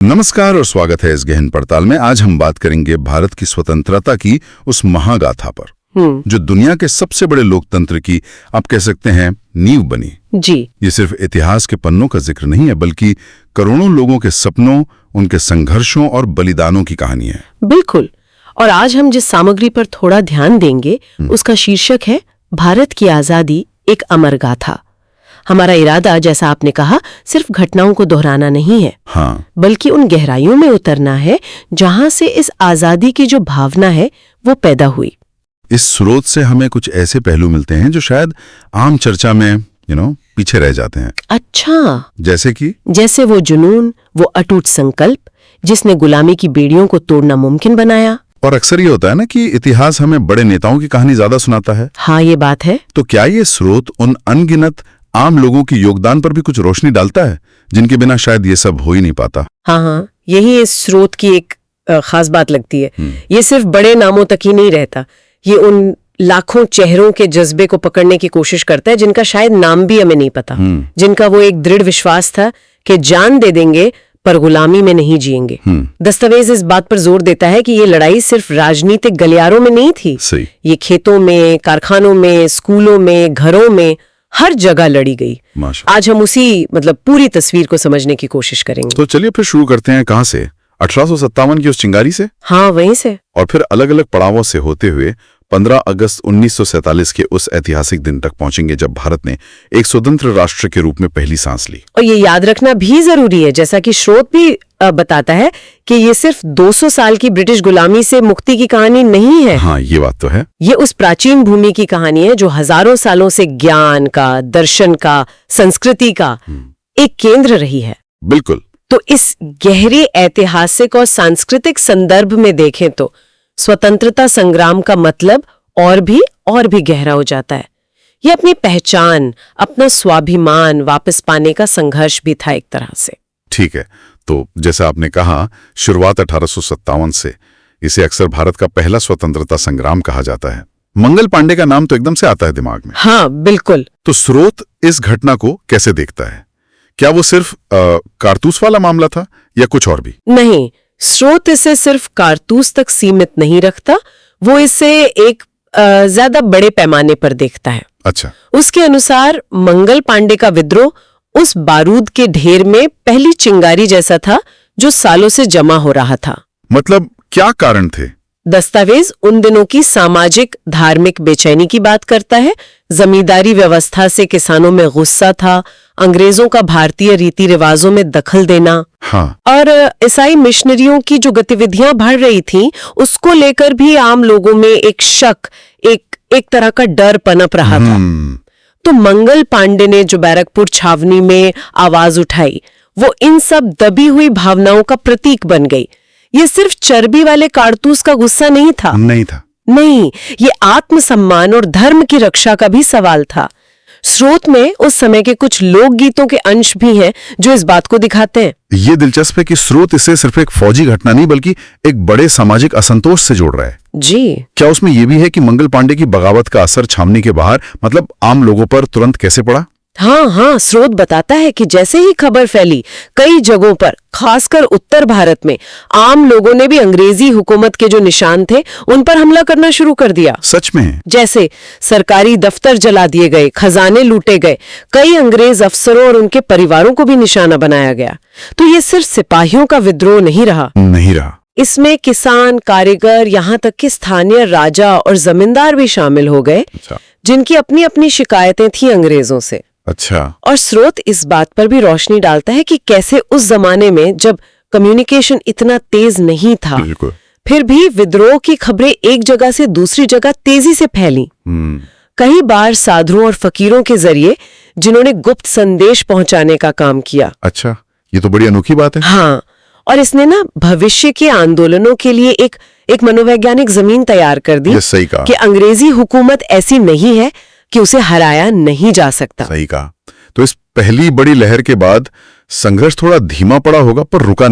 नमस्कार और स्वागत है इस गहन पड़ताल में। आज हम बात करेंगे भारत की स्वतंत्रता की उस महागाथा पर जो दुनिया के सबसे बड़े लोकतंत्र की आप कह सकते हैं नींव बनी। जी। ये सिर्फ इतिहास के पन्नों का जिक्र नहीं है, बल्कि करोड़ों लोगों के सपनों, उनके संघर्षों और बलिदानों की कहानी है। बिल्कुल। और आज हम जिस सामग्री पर थोड़ा ध्यान देंगे उसका शीर्षक है भारत की आजादी एक अमर गाथा। हमारा इरादा, जैसा आपने कहा, सिर्फ घटनाओं को दोहराना नहीं है, हाँ, बल्कि उन गहराइयों में उतरना है जहां से इस आजादी की जो भावना है वो पैदा हुई। इस स्रोत से हमें कुछ ऐसे पहलू मिलते हैं जो शायद आम चर्चा में पीछे रह जाते हैं। अच्छा, जैसे वो जुनून, वो अटूट संकल्प जिसने गुलामी की बेड़ियों को तोड़ना मुमकिन बनाया। और अक्सर ये होता है ना कि इतिहास हमें बड़े नेताओं की कहानी ज्यादा सुनाता है। हाँ, ये बात है। तो क्या ये स्रोत उन अनगिनत आम लोगों की योगदान पर भी कुछ रोशनी डालता है जिनके बिना शायद ये सब हो ही नहीं पाता? हाँ, यही इस स्रोत की एक खास बात लगती है। ये सिर्फ बड़े नामों तक ही नहीं रहता, ये उन लाखों चेहरों के जज्बे को पकड़ने की कोशिश करता है जिनका शायद नाम भी हमें नहीं पता, जिनका वो एक दृढ़ विश्वास था कि जान दे देंगे पर गुलामी में नहीं जिएंगे। दस्तावेज इस बात पर जोर देता है कि ये लड़ाई सिर्फ राजनीतिक गलियारों में नहीं थी। सही। ये खेतों में, कारखानों में, स्कूलों में, घरों में, हर जगह लड़ी गई। आज हम उसी पूरी तस्वीर को समझने की कोशिश करेंगे। तो चलिए फिर शुरू करते हैं। कहां से? 1857 की उस चिंगारी से? हाँ, वहीं से। और फिर अलग अलग पड़ावों से होते हुए 15 अगस्त 1947 के उस ऐतिहासिक दिन तक पहुंचेंगे जब भारत ने एक स्वतंत्र राष्ट्र के रूप में पहली सांस ली। और ये याद रखना भी जरूरी है, जैसा कि स्रोत भी बताता है, कि ये सिर्फ 200 साल की ब्रिटिश गुलामी से मुक्ति की कहानी नहीं है। हाँ, ये बात तो है। ये उस प्राचीन भूमि की कहानी है जो हजारों सालों से ज्ञान का, दर्शन का, संस्कृति का एक केंद्र रही है। बिल्कुल। तो इस गहरे ऐतिहासिक और सांस्कृतिक संदर्भ में देखें तो स्वतंत्रता संग्राम का मतलब और भी गहरा हो जाता है। ये अपनी पहचान, अपना स्वाभिमान वापस पाने का संघर्ष भी था एक तरह से। ठीक है। तो जैसा आपने कहा, शुरुआत 1857 से। इसे अक्सर भारत का पहला स्वतंत्रता संग्राम कहा जाता है। मंगल पांडे का नाम तो एकदम से आता है दिमाग में। हाँ, बिल्कुल। तो स्रोत इस घटना को कैसे देखता है? क्या वो सिर्फ कारतूस वाला मामला था या कुछ और भी? नहीं, स्रोत इसे सिर्फ कारतूस तक सीमित नहीं रखता, वो इसे एक ज्यादा बड़े पैमाने पर देखता है। अच्छा। उसके अनुसार मंगल पांडे का विद्रोह उस बारूद के ढेर में पहली चिंगारी जैसा था जो सालों से जमा हो रहा था। मतलब क्या कारण थे? दस्तावेज उन दिनों की सामाजिक धार्मिक बेचैनी की बात करता है। जमींदारी व्यवस्था से किसानों में गुस्सा था, अंग्रेजों का भारतीय रीति रिवाजों में दखल देना, हाँ, और ईसाई मिशनरियों की जो गतिविधियां बढ़ रही थीं, उसको लेकर भी आम लोगों में एक शक, एक तरह का डर पनप रहा था। तो मंगल पांडे ने जो बैरकपुर छावनी में आवाज उठाई, वो इन सब दबी हुई भावनाओं का प्रतीक बन गई। ये सिर्फ चर्बी वाले कारतूस का गुस्सा नहीं था। नहीं, ये आत्मसम्मान और धर्म की रक्षा का भी सवाल था। स्रोत में उस समय के कुछ लोकगीतों के अंश भी हैं जो इस बात को दिखाते हैं। ये दिलचस्प है कि स्रोत इसे सिर्फ एक फौजी घटना नहीं बल्कि एक बड़े सामाजिक असंतोष से जोड़ रहा है। जी। क्या उसमें यह भी है कि मंगल पांडे की बगावत का असर छावनी के बाहर आम लोगों पर तुरंत कैसे पड़ा? हाँ, स्रोत बताता है कि जैसे ही खबर फैली, कई जगहों पर, खासकर उत्तर भारत में, आम लोगों ने भी अंग्रेजी हुकूमत के जो निशान थे उन पर हमला करना शुरू कर दिया। सच में? जैसे सरकारी दफ्तर जला दिए गए, खजाने लूटे गए, कई अंग्रेज अफसरों और उनके परिवारों को भी निशाना बनाया गया। तो ये सिर्फ सिपाहियों का विद्रोह नहीं रहा। इसमें किसान, कारीगर, यहाँ तक कि स्थानीय राजा और जमींदार भी शामिल हो गए। अच्छा। जिनकी अपनी अपनी शिकायतें थी अंग्रेजों से। अच्छा। और स्रोत इस बात पर भी रोशनी डालता है कि कैसे उस जमाने में, जब कम्युनिकेशन इतना तेज नहीं था, फिर भी विद्रोह की खबरें एक जगह से दूसरी जगह तेजी से फैली। कई बार साधुओं और फकीरों के जरिए, जिन्होंने गुप्त संदेश पहुंचाने का काम किया। अच्छा, ये तो बड़ी अनोखी बात है। हाँ, और इसने भविष्य के आंदोलनों के लिए एक मनोवैज्ञानिक जमीन तैयार कर दी। सही कहा। कि अंग्रेजी हुकूमत ऐसी नहीं है कि उसे हराया नहीं जा सकता। सही कहा। तो इस पहली बड़ी लहर के बाद संघर्ष थोड़ा धीमा पड़ा होगा, पर रुका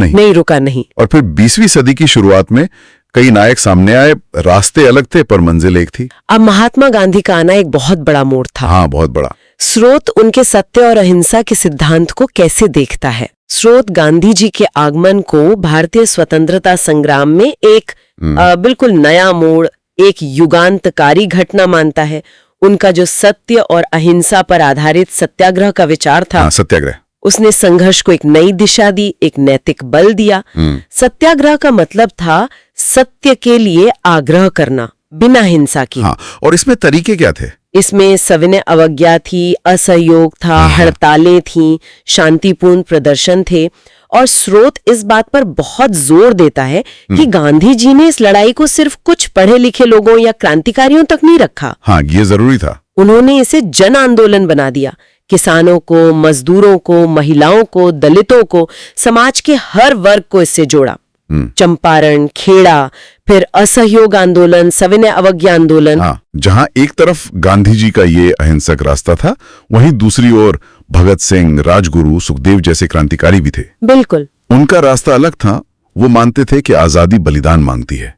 नहीं। और फिर 20वीं सदी की शुरुआत में कई नायक सामने आए। रास्ते अलग थे पर मंजिल एक थी। अब महात्मा गांधी का आना एक बहुत बड़ा मोड़ था। हाँ, बहुत बड़ा। स्रोत उनके सत्य और अहिंसा के सिद्धांत को कैसे देखता है? स्रोत गांधी जी के आगमन को भारतीय स्वतंत्रता संग्राम में एक बिल्कुल नया मोड़, एक युगांतकारी घटना मानता है। उनका जो सत्य और अहिंसा पर आधारित सत्याग्रह का विचार था, सत्याग्रह, उसने संघर्ष को एक नई दिशा दी, एक नैतिक बल दिया। सत्याग्रह का मतलब था सत्य के लिए आग्रह करना बिना हिंसा की। और इसमें तरीके क्या थे? इसमें सविनय अवज्ञा थी, असहयोग था, हड़तालें थीं, शांतिपूर्ण प्रदर्शन थे। और स्रोत इस बात पर बहुत जोर देता है कि गांधी जी ने इस लड़ाई को सिर्फ कुछ पढ़े लिखे लोगों या क्रांतिकारियों तक नहीं रखा। ये जरूरी था। उन्होंने इसे जन आंदोलन बना दिया। किसानों को, मजदूरों को, महिलाओं को, दलितों को, समाज के हर वर्ग को इससे जोड़ा। चंपारण, खेड़ा, फिर असहयोग आंदोलन, सविनय अवज्ञा आंदोलन। जहां एक तरफ गांधी जी का ये अहिंसक रास्ता था, वहीं दूसरी ओर भगत सिंह, राजगुरु, सुखदेव जैसे क्रांतिकारी भी थे। बिल्कुल, उनका रास्ता अलग था। वो मानते थे कि आजादी बलिदान मांगती है।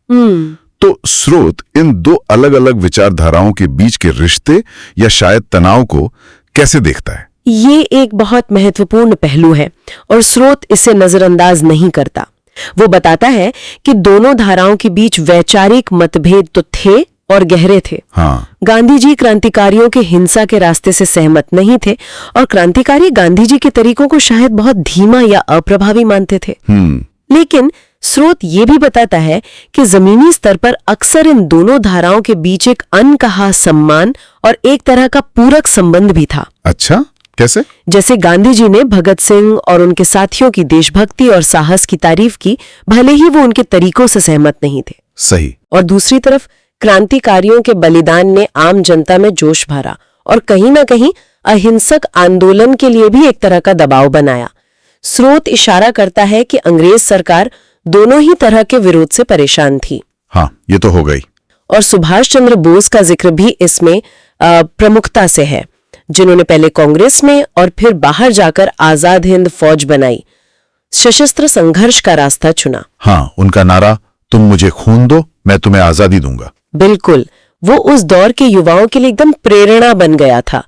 तो स्रोत इन दो अलग अलग विचारधाराओं के बीच के रिश्ते या शायद तनाव को कैसे देखता है? ये एक बहुत महत्वपूर्ण पहलू है और स्रोत इसे नजरअंदाज नहीं करता। वो बताता है कि दोनों धाराओं के बीच वैचारिक मतभेद तो थे और गहरे थे। गांधी जी क्रांतिकारियों के हिंसा के रास्ते से सहमत नहीं थे और क्रांतिकारी गांधी जी के तरीकों को शायद बहुत धीमा या अप्रभावी मानते थे। लेकिन स्रोत ये भी बताता है कि जमीनी स्तर पर अक्सर इन दोनों धाराओं के बीच एक अनकहा सम्मान और एक तरह का पूरक संबंध भी था। अच्छा, कैसे? जैसे गांधी जी ने भगत सिंह और उनके साथियों की देशभक्ति और साहस की तारीफ की, भले ही वो उनके तरीकों से सहमत नहीं थे। सही। और दूसरी तरफ क्रांतिकारियों के बलिदान ने आम जनता में जोश भरा और कहीं ना कहीं अहिंसक आंदोलन के लिए भी एक तरह का दबाव बनाया। स्रोत इशारा करता है कि अंग्रेज सरकार दोनों ही तरह के विरोध से परेशान थी। ये तो हो गई। और सुभाष चंद्र बोस का जिक्र भी इसमें प्रमुखता से है, जिन्होंने पहले कांग्रेस में और फिर बाहर जाकर आजाद हिंद फौज बनाई, सशस्त्र संघर्ष का रास्ता चुना। उनका नारा, तुम मुझे खून दो, मैं तुम्हें आजादी दूंगा। बिल्कुल, वो उस दौर के युवाओं के लिए एकदम प्रेरणा बन गया था।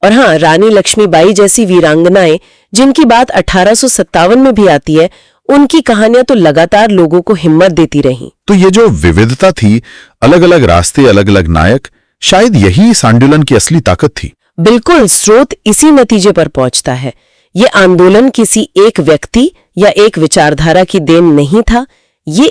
और रानी लक्ष्मीबाई जैसी वीरांगनाएं, जिनकी बात 1857 में भी आती है, उनकी कहानियां तो लगातार लोगों को हिम्मत देती रहीं। तो ये जो विविधता थी, अलग अलग रास्ते, अलग अलग नायक, शायद यही इस आंदोलन की असली ताकत थी। बिल्कुल, स्रोत इसी नतीजे पर पहुंचता है। ये आंदोलन किसी एक व्यक्ति या एक विचारधारा की देन नहीं था। ये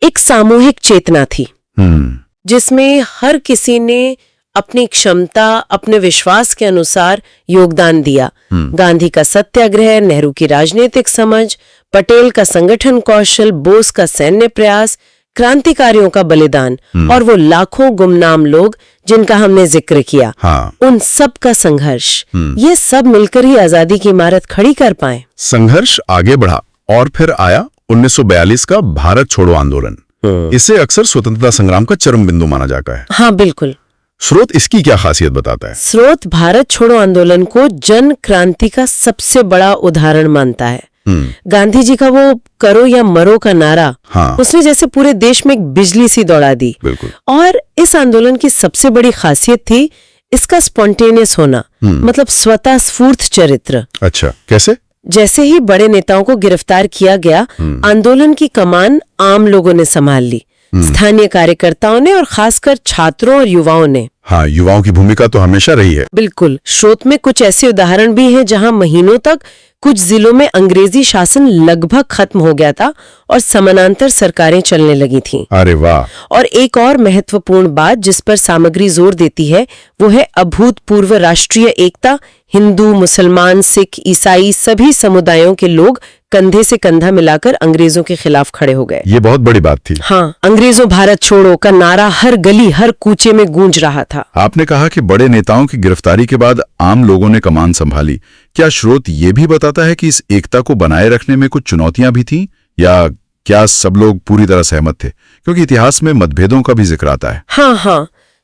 एक सामूहिक चेतना थी, जिसमें हर किसी ने अपनी क्षमता, अपने विश्वास के अनुसार योगदान दिया। गांधी का सत्याग्रह, नेहरू की राजनीतिक समझ, पटेल का संगठन कौशल, बोस का सैन्य प्रयास, क्रांतिकारियों का बलिदान और वो लाखों गुमनाम लोग जिनका हमने जिक्र किया, उन सब का संघर्ष, ये सब मिलकर ही आजादी की इमारत खड़ी कर पाए। संघर्ष आगे बढ़ा और फिर आया 1942 का भारत छोड़ो आंदोलन। इसे अक्सर स्वतंत्रता संग्राम का चरम बिंदु माना जाता है। बिल्कुल। स्रोत इसकी क्या खासियत बताता है? स्रोत भारत छोड़ो आंदोलन को जन क्रांति का सबसे बड़ा उदाहरण मानता है। गांधी जी का वो करो या मरो का नारा, उसने जैसे पूरे देश में एक बिजली सी दौड़ा दी। और इस आंदोलन की सबसे बड़ी खासियत थी इसका स्पॉन्टेनियस होना, मतलब स्वतः स्फूर्त चरित्र। अच्छा, कैसे? जैसे ही बड़े नेताओं को गिरफ्तार किया गया, आंदोलन की कमान आम लोगों ने संभाल ली, स्थानीय कार्यकर्ताओं ने और खासकर छात्रों और युवाओं ने। युवाओं की भूमिका तो हमेशा रही है। बिल्कुल। स्रोत में कुछ ऐसे उदाहरण भी हैं जहां महीनों तक कुछ जिलों में अंग्रेजी शासन लगभग खत्म हो गया था और समानांतर सरकारें चलने लगी थीं। अरे वाह! और एक और महत्वपूर्ण बात जिस पर सामग्री जोर देती है, वो है अभूतपूर्व राष्ट्रीय एकता। हिंदू, मुसलमान, सिख, ईसाई सभी समुदायों के लोग कंधे से कंधा मिलाकर अंग्रेजों के खिलाफ खड़े हो गए। ये बहुत बड़ी बात थी। अंग्रेजों भारत छोड़ो का नारा हर गली, हर कूचे में गूंज रहा था। आपने कहा कि बड़े नेताओं की गिरफ्तारी के बाद आम लोगों ने कमान संभाली। क्या स्रोत ये भी बताता है कि इस एकता को बनाए रखने में कुछ चुनौतियां भी थीं, या क्या सब लोग पूरी तरह सहमत थे? क्योंकि इतिहास में मतभेदों का भी जिक्र आता है।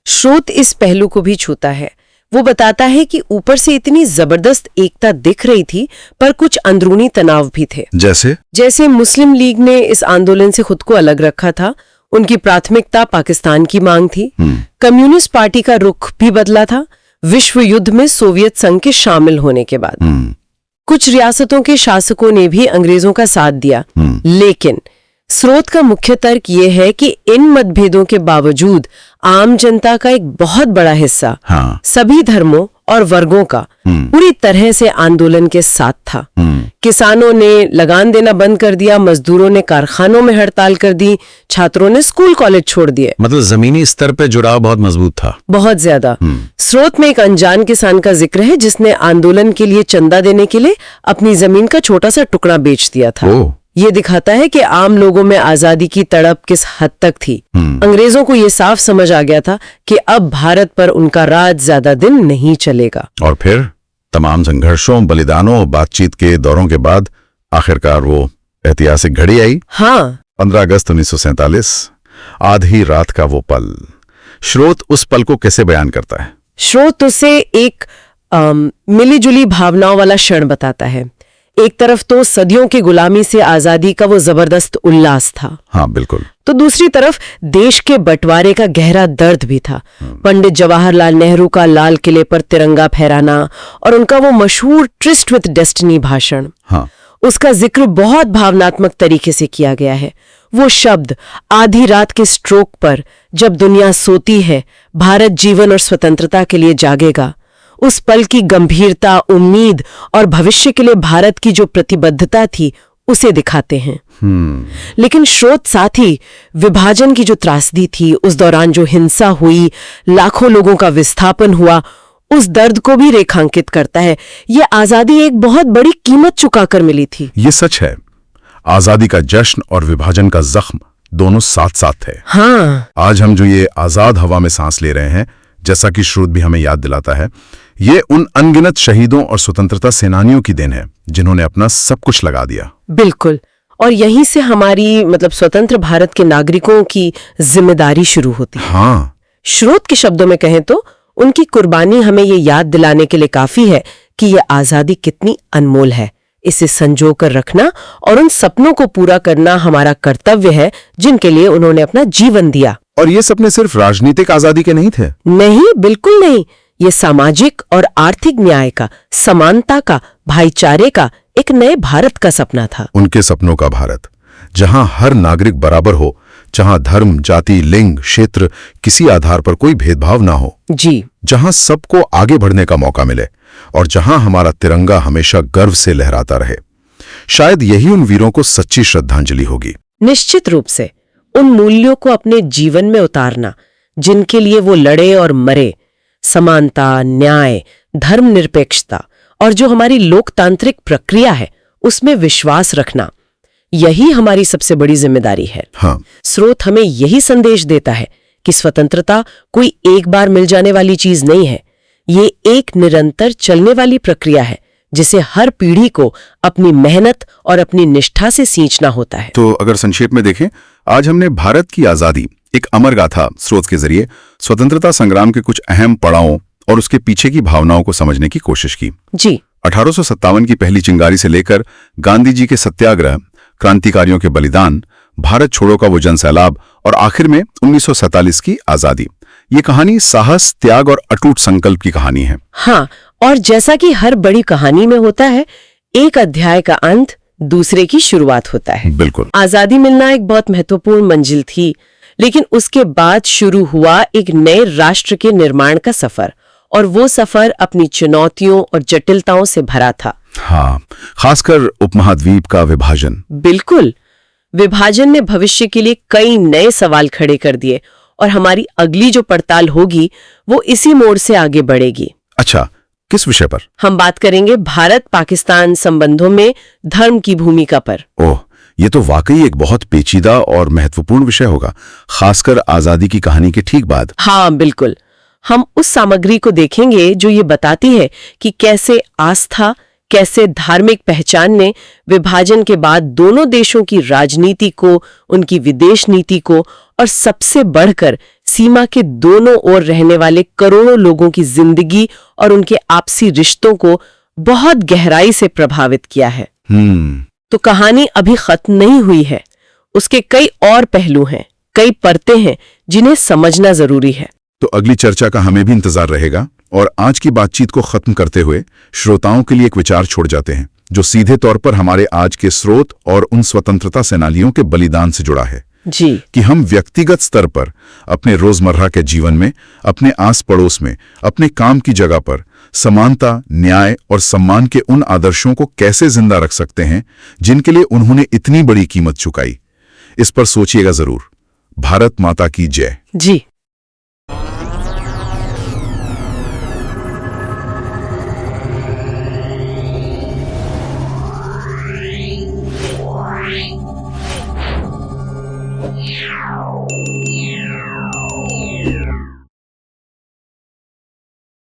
स्रोत इस पहलू को भी छूता है। वो बताता है कि ऊपर से इतनी जबरदस्त एकता दिख रही थी, पर कुछ अंदरूनी तनाव भी थे। जैसे मुस्लिम लीग ने इस आंदोलन से खुद को अलग रखा था। उनकी प्राथमिकता पाकिस्तान की मांग थी। कम्युनिस्ट पार्टी का रुख भी बदला था विश्व युद्ध में सोवियत संघ के शामिल होने के बाद। कुछ रियासतों के शासकों ने भी अंग्रेजों का साथ दिया, लेकिन स्रोत का मुख्य तर्क ये है कि इन मतभेदों के बावजूद आम जनता का एक बहुत बड़ा हिस्सा सभी धर्मों और वर्गों का पूरी तरह से आंदोलन के साथ था। किसानों ने लगान देना बंद कर दिया, मजदूरों ने कारखानों में हड़ताल कर दी, छात्रों ने स्कूल कॉलेज छोड़ दिए। मतलब जमीनी स्तर पे जुड़ाव बहुत मजबूत था, बहुत ज्यादा। स्रोत में एक अनजान किसान का जिक्र है जिसने आंदोलन के लिए चंदा देने के लिए अपनी जमीन का छोटा सा टुकड़ा बेच दिया था। ये दिखाता है कि आम लोगों में आजादी की तड़प किस हद तक थी। अंग्रेजों को ये साफ समझ आ गया था कि अब भारत पर उनका राज ज्यादा दिन नहीं चलेगा। और फिर तमाम संघर्षों, बलिदानों और बातचीत के दौरों के बाद आखिरकार वो ऐतिहासिक घड़ी आई। 15 अगस्त 1947, आधी रात का वो पल। स्रोत उस पल को कैसे बयान करता है? स्रोत उसे एक मिलीजुली भावनाओं वाला क्षण बताता है। एक तरफ तो सदियों की गुलामी से आजादी का वो जबरदस्त उल्लास था, हाँ बिल्कुल, तो दूसरी तरफ देश के बंटवारे का गहरा दर्द भी था। पंडित जवाहरलाल नेहरू का लाल किले पर तिरंगा फहराना और उनका वो मशहूर ट्रिस्ट विद डेस्टिनी भाषण, उसका जिक्र बहुत भावनात्मक तरीके से किया गया है। वो शब्द, आधी रात के स्ट्रोक पर जब दुनिया सोती है, भारत जीवन और स्वतंत्रता के लिए जागेगा, उस पल की गंभीरता, उम्मीद और भविष्य के लिए भारत की जो प्रतिबद्धता थी उसे दिखाते हैं। लेकिन स्रोत साथ ही विभाजन की जो त्रासदी थी, उस दौरान जो हिंसा हुई, लाखों लोगों का विस्थापन हुआ, उस दर्द को भी रेखांकित करता है। ये आजादी एक बहुत बड़ी कीमत चुकाकर मिली थी। ये सच है, आजादी का जश्न और विभाजन का जख्म दोनों साथ साथ थे। आज हम जो ये आजाद हवा में सांस ले रहे हैं, जैसा कि स्रोत भी हमें याद दिलाता है, ये उन अनगिनत शहीदों और स्वतंत्रता सेनानियों की देन है जिन्होंने अपना सब कुछ लगा दिया। बिल्कुल, और यहीं से हमारी स्वतंत्र भारत के नागरिकों की जिम्मेदारी शुरू होती है। स्रोत के शब्दों में कहें तो उनकी कुर्बानी हमें ये याद दिलाने के लिए काफी है कि ये आजादी कितनी अनमोल है। इसे संजो कर रखना और उन सपनों को पूरा करना हमारा कर्तव्य है जिनके लिए उन्होंने अपना जीवन दिया। और ये सपने सिर्फ राजनीतिक आजादी के नहीं थे। नहीं, बिल्कुल नहीं। ये सामाजिक और आर्थिक न्याय का, समानता का, भाईचारे का, एक नए भारत का सपना था। उनके सपनों का भारत जहां हर नागरिक बराबर हो, जहां धर्म, जाति, लिंग, क्षेत्र, किसी आधार पर कोई भेदभाव ना हो, जहां सबको आगे बढ़ने का मौका मिले और जहां हमारा तिरंगा हमेशा गर्व से लहराता रहे। शायद यही उन वीरों को सच्ची श्रद्धांजलि होगी। निश्चित रूप से उन मूल्यों को अपने जीवन में उतारना जिनके लिए वो लड़े और मरे, समानता, न्याय, धर्मनिरपेक्षता और जो हमारी लोकतांत्रिक प्रक्रिया है उसमें विश्वास रखना, यही हमारी सबसे बड़ी जिम्मेदारी है। स्रोत हमें यही संदेश देता है कि स्वतंत्रता कोई एक बार मिल जाने वाली चीज नहीं है। ये एक निरंतर चलने वाली प्रक्रिया है जिसे हर पीढ़ी को अपनी मेहनत और अपनी निष्ठा से सींचना होता है। तो अगर संक्षेप में देखें, आज हमने भारत की आजादी, एक अमर गाथा स्रोत के जरिए स्वतंत्रता संग्राम के कुछ अहम पड़ावों और उसके पीछे की भावनाओं को समझने की कोशिश की। 1857 की पहली चिंगारी से लेकर गांधी जी के सत्याग्रह, क्रांतिकारियों के बलिदान, भारत छोड़ो का वो जनसैलाब और आखिर में 1947 की आजादी। ये कहानी साहस, त्याग और अटूट संकल्प की कहानी है। और जैसा कि हर बड़ी कहानी में होता है, एक अध्याय का अंत दूसरे की शुरुआत होता है। बिल्कुल। आजादी मिलना एक बहुत महत्वपूर्ण मंजिल थी, लेकिन उसके बाद शुरू हुआ एक नए राष्ट्र के निर्माण का सफर, और वो सफर अपनी चुनौतियों और जटिलताओं से भरा था। खासकर उपमहाद्वीप का विभाजन। बिल्कुल, विभाजन ने भविष्य के लिए कई नए सवाल खड़े कर दिए, और हमारी अगली जो पड़ताल होगी वो इसी मोड़ से आगे बढ़ेगी। अच्छा, किस विषय पर? हम बात करेंगे भारत पाकिस्तान संबंधों में धर्म की भूमिका पर। ओह, ये तो वाकई एक बहुत पेचीदा और महत्वपूर्ण विषय होगा, खासकर आजादी की कहानी के ठीक बाद। बिल्कुल। हम उस सामग्री को देखेंगे जो ये बताती है कि कैसे आस्था, कैसे धार्मिक पहचान ने विभाजन के बाद दोनों देशों की राजनीति को, उनकी विदेश नीति को और सबसे बढ़कर सीमा के दोनों ओर रहने वाले करोड़ों लोगों की जिंदगी और उनके आपसी रिश्तों को बहुत गहराई से प्रभावित किया है। तो कहानी अभी खत्म नहीं हुई है, उसके कई और पहलू हैं, कई परतें हैं जिन्हें समझना जरूरी है। तो अगली चर्चा का हमें भी इंतजार रहेगा, और आज की बातचीत को खत्म करते हुए श्रोताओं के लिए एक विचार छोड़ जाते हैं जो सीधे तौर पर हमारे आज के स्रोत और उन स्वतंत्रता सेनानियों के बलिदान से जुड़ा है जी। कि हम व्यक्तिगत स्तर पर अपने रोजमर्रा के जीवन में, अपने आस पड़ोस में, अपने काम की जगह पर समानता, न्याय और सम्मान के उन आदर्शों को कैसे जिंदा रख सकते हैं जिनके लिए उन्होंने इतनी बड़ी कीमत चुकाई। इस पर सोचिएगा जरूर। भारत माता की जय। जी।